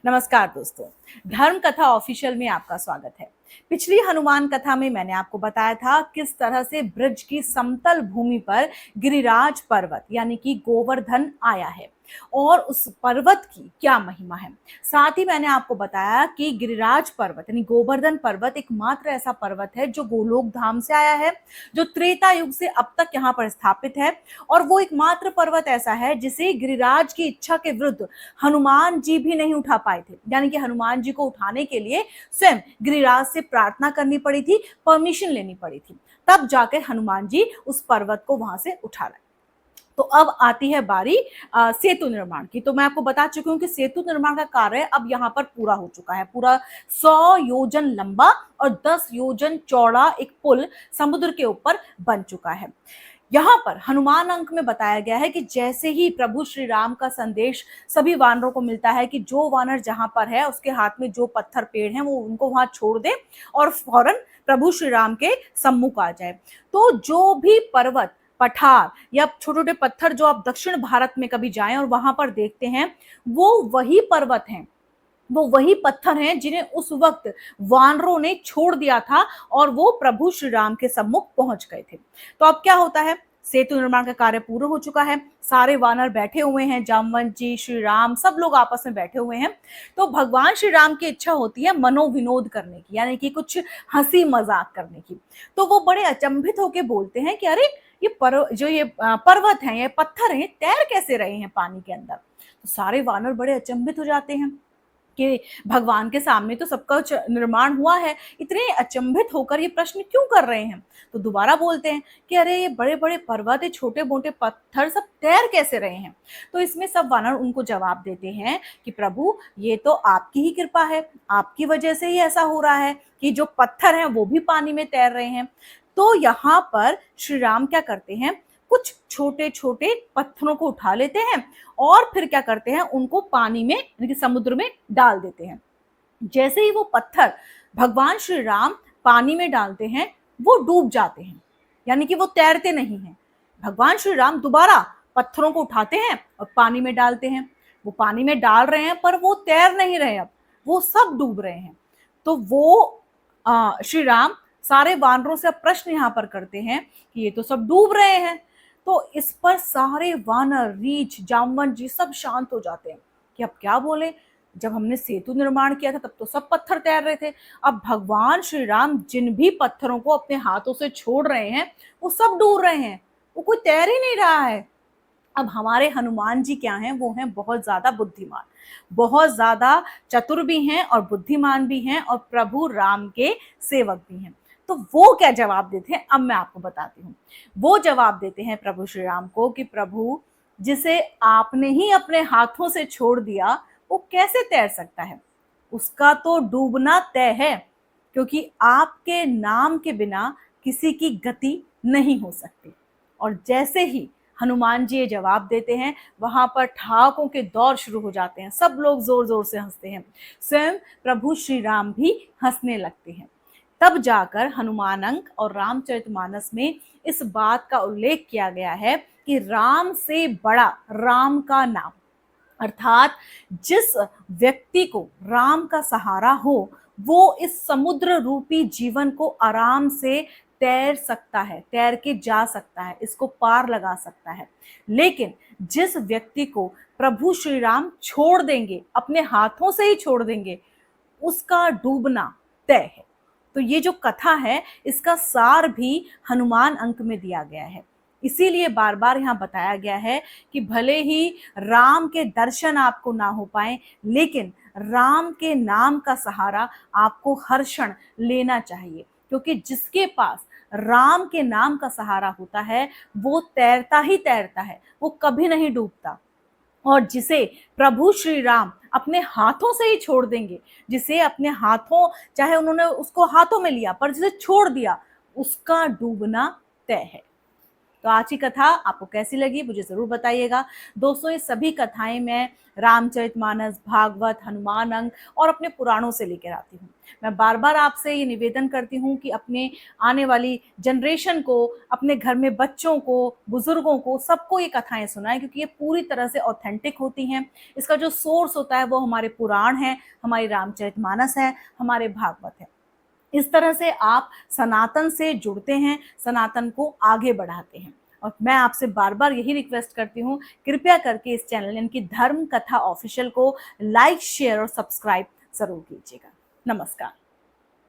नमस्कार दोस्तों, धर्म कथा ऑफिशियल में आपका स्वागत है। पिछली हनुमान कथा में मैंने आपको बताया था किस तरह से ब्रज की समतल भूमि पर गिरिराज पर्वत यानी कि गोवर्धन आया है और उस पर्वत की क्या महिमा है। साथ ही मैंने आपको बताया कि गिरिराज पर्वत यानी गोवर्धन पर्वत एकमात्र ऐसा पर्वत है जो गोलोक धाम से आया है, जो त्रेता युग से अब तक यहाँ पर स्थापित है। और वो एकमात्र पर्वत ऐसा है जिसे गिरिराज की इच्छा के विरुद्ध हनुमान जी भी नहीं उठा पाए थे, यानी कि हनुमान जी को उठाने के लिए स्वयं गिरिराज से प्रार्थना करनी पड़ी थी, परमिशन लेनी पड़ी थी, तब जाकर हनुमान जी उस पर्वत को वहां से उठा लाए। तो अब आती है बारी सेतु निर्माण की। तो मैं आपको बता चुकी हूँ कि सेतु निर्माण का कार्य अब यहाँ पर पूरा हो चुका है। पूरा 100 योजन लंबा और 10 योजन चौड़ा एक पुल समुद्र के ऊपर बन चुका है। यहाँ पर हनुमान अंक में बताया गया है कि जैसे ही प्रभु श्री राम का संदेश सभी वानरों को मिलता है कि जो वानर जहां पर है उसके हाथ में जो पत्थर पेड़ हैं वो उनको वहां छोड़ दे और फौरन प्रभु श्री राम के सम्मुख आ जाए। तो जो भी पर्वत, पठार या छोटे छोटे पत्थर जो आप दक्षिण भारत में कभी जाएं और वहां पर देखते हैं, वो वही पर्वत हैं, वो वही पत्थर हैं जिन्हें उस वक्त वानरों ने छोड़ दिया था और वो प्रभु श्री राम के सम्मुख पहुंच गए थे। तो अब क्या होता है, सेतु निर्माण का कार्य पूरा हो चुका है, सारे वानर बैठे हुए हैं, जामवंत जी, श्री राम, सब लोग आपस में बैठे हुए हैं। तो भगवान श्री राम की इच्छा होती है मनोविनोद करने की, यानी कि कुछ हंसी मजाक करने की। तो वो बड़े अचंभित होकर बोलते हैं कि अरे ये पर्वत हैं, ये पत्थर हैं, तैर कैसे रहे हैं पानी के अंदर। तो सारे वानर बड़े अचंभित हो जाते हैं कि भगवान के सामने तो सबका निर्माण हुआ है, इतने अचंभित होकर ये प्रश्न क्यों कर रहे हैं। तो दोबारा बोलते हैं कि अरे ये बड़े बड़े पर्वत, छोटे मोटे पत्थर सब तैर कैसे रहे हैं। तो इसमें सब वानर उनको जवाब देते हैं कि प्रभु ये तो आपकी ही कृपा है, आपकी वजह से ही ऐसा हो रहा है कि जो पत्थर हैं वो भी पानी में तैर रहे हैं। तो यहाँ पर श्री राम क्या करते हैं, कुछ छोटे छोटे पत्थरों को उठा लेते हैं और फिर क्या करते हैं, उनको पानी में यानी कि समुद्र में डाल देते हैं। जैसे ही वो पत्थर भगवान श्री राम पानी में डालते हैं वो डूब जाते हैं, यानी कि वो तैरते नहीं हैं। भगवान श्री राम दोबारा पत्थरों को उठाते हैं और पानी में डालते हैं। वो पानी में डाल रहे हैं पर वो तैर नहीं रहे, अब वो सब डूब रहे हैं। तो वो श्री राम सारे वानरों से अब प्रश्न यहाँ पर करते हैं कि ये तो सब डूब रहे हैं। तो इस पर सारे वानर, रीछ, जामवंत जी सब शांत हो जाते हैं कि अब क्या बोले, जब हमने सेतु निर्माण किया था तब तो सब पत्थर तैर रहे थे, अब भगवान श्री राम जिन भी पत्थरों को अपने हाथों से छोड़ रहे हैं वो सब डूब रहे हैं, वो कोई तैर ही नहीं रहा है। अब हमारे हनुमान जी क्या हैं, वो हैं बहुत ज्यादा बुद्धिमान, बहुत ज्यादा चतुर भी हैं और बुद्धिमान भी हैं और प्रभु राम के सेवक भी हैं। तो वो क्या जवाब देते हैं अब मैं आपको बताती हूँ। वो जवाब देते हैं प्रभु श्री राम को कि प्रभु जिसे आपने ही अपने हाथों से छोड़ दिया वो कैसे तैर सकता है, उसका तो डूबना तय है, क्योंकि आपके नाम के बिना किसी की गति नहीं हो सकती। और जैसे ही हनुमान जी ये जवाब देते हैं वहां पर ठहाकों के दौर शुरू हो जाते हैं, सब लोग जोर जोर से हंसते हैं, स्वयं प्रभु श्री राम भी हंसने लगते हैं। तब जाकर हनुमान अंक और रामचरितमानस में इस बात का उल्लेख किया गया है कि राम से बड़ा राम का नाम, अर्थात जिस व्यक्ति को राम का सहारा हो वो इस समुद्र रूपी जीवन को आराम से तैर सकता है, तैर के जा सकता है, इसको पार लगा सकता है। लेकिन जिस व्यक्ति को प्रभु श्री राम छोड़ देंगे, अपने हाथों से ही छोड़ देंगे, उसका डूबना तय है। तो ये जो कथा है इसका सार भी हनुमान अंक में दिया गया है। इसीलिए बार बार यहाँ बताया गया है कि भले ही राम के दर्शन आपको ना हो पाए, लेकिन राम के नाम का सहारा आपको हर क्षण लेना चाहिए, क्योंकि जिसके पास राम के नाम का सहारा होता है वो तैरता ही तैरता है, वो कभी नहीं डूबता। और जिसे प्रभु श्री राम अपने हाथों से ही छोड़ देंगे, जिसे अपने हाथों, चाहे उन्होंने उसको हाथों में लिया पर जिसे छोड़ दिया, उसका डूबना तय है। तो आज की कथा आपको कैसी लगी मुझे जरूर बताइएगा। दोस्तों, ये सभी कथाएं मैं रामचरितमानस, भागवत, हनुमान अंक और अपने पुराणों से लेकर आती हूँ। मैं बार बार आपसे ये निवेदन करती हूँ कि अपने आने वाली जनरेशन को, अपने घर में बच्चों को, बुजुर्गों को, सबको ये कथाएं सुनाएं, क्योंकि ये पूरी तरह से ऑथेंटिक होती हैं। इसका जो सोर्स होता है वो हमारे पुराण है, हमारी रामचरितमानस है, हमारे भागवत है। इस तरह से आप सनातन से जुड़ते हैं, सनातन को आगे बढ़ाते हैं। और मैं आपसे बार बार यही रिक्वेस्ट करती हूँ, कृपया करके इस चैनल यानी कि धर्म कथा ऑफिशियल को लाइक, शेयर और सब्सक्राइब जरूर कीजिएगा। नमस्कार।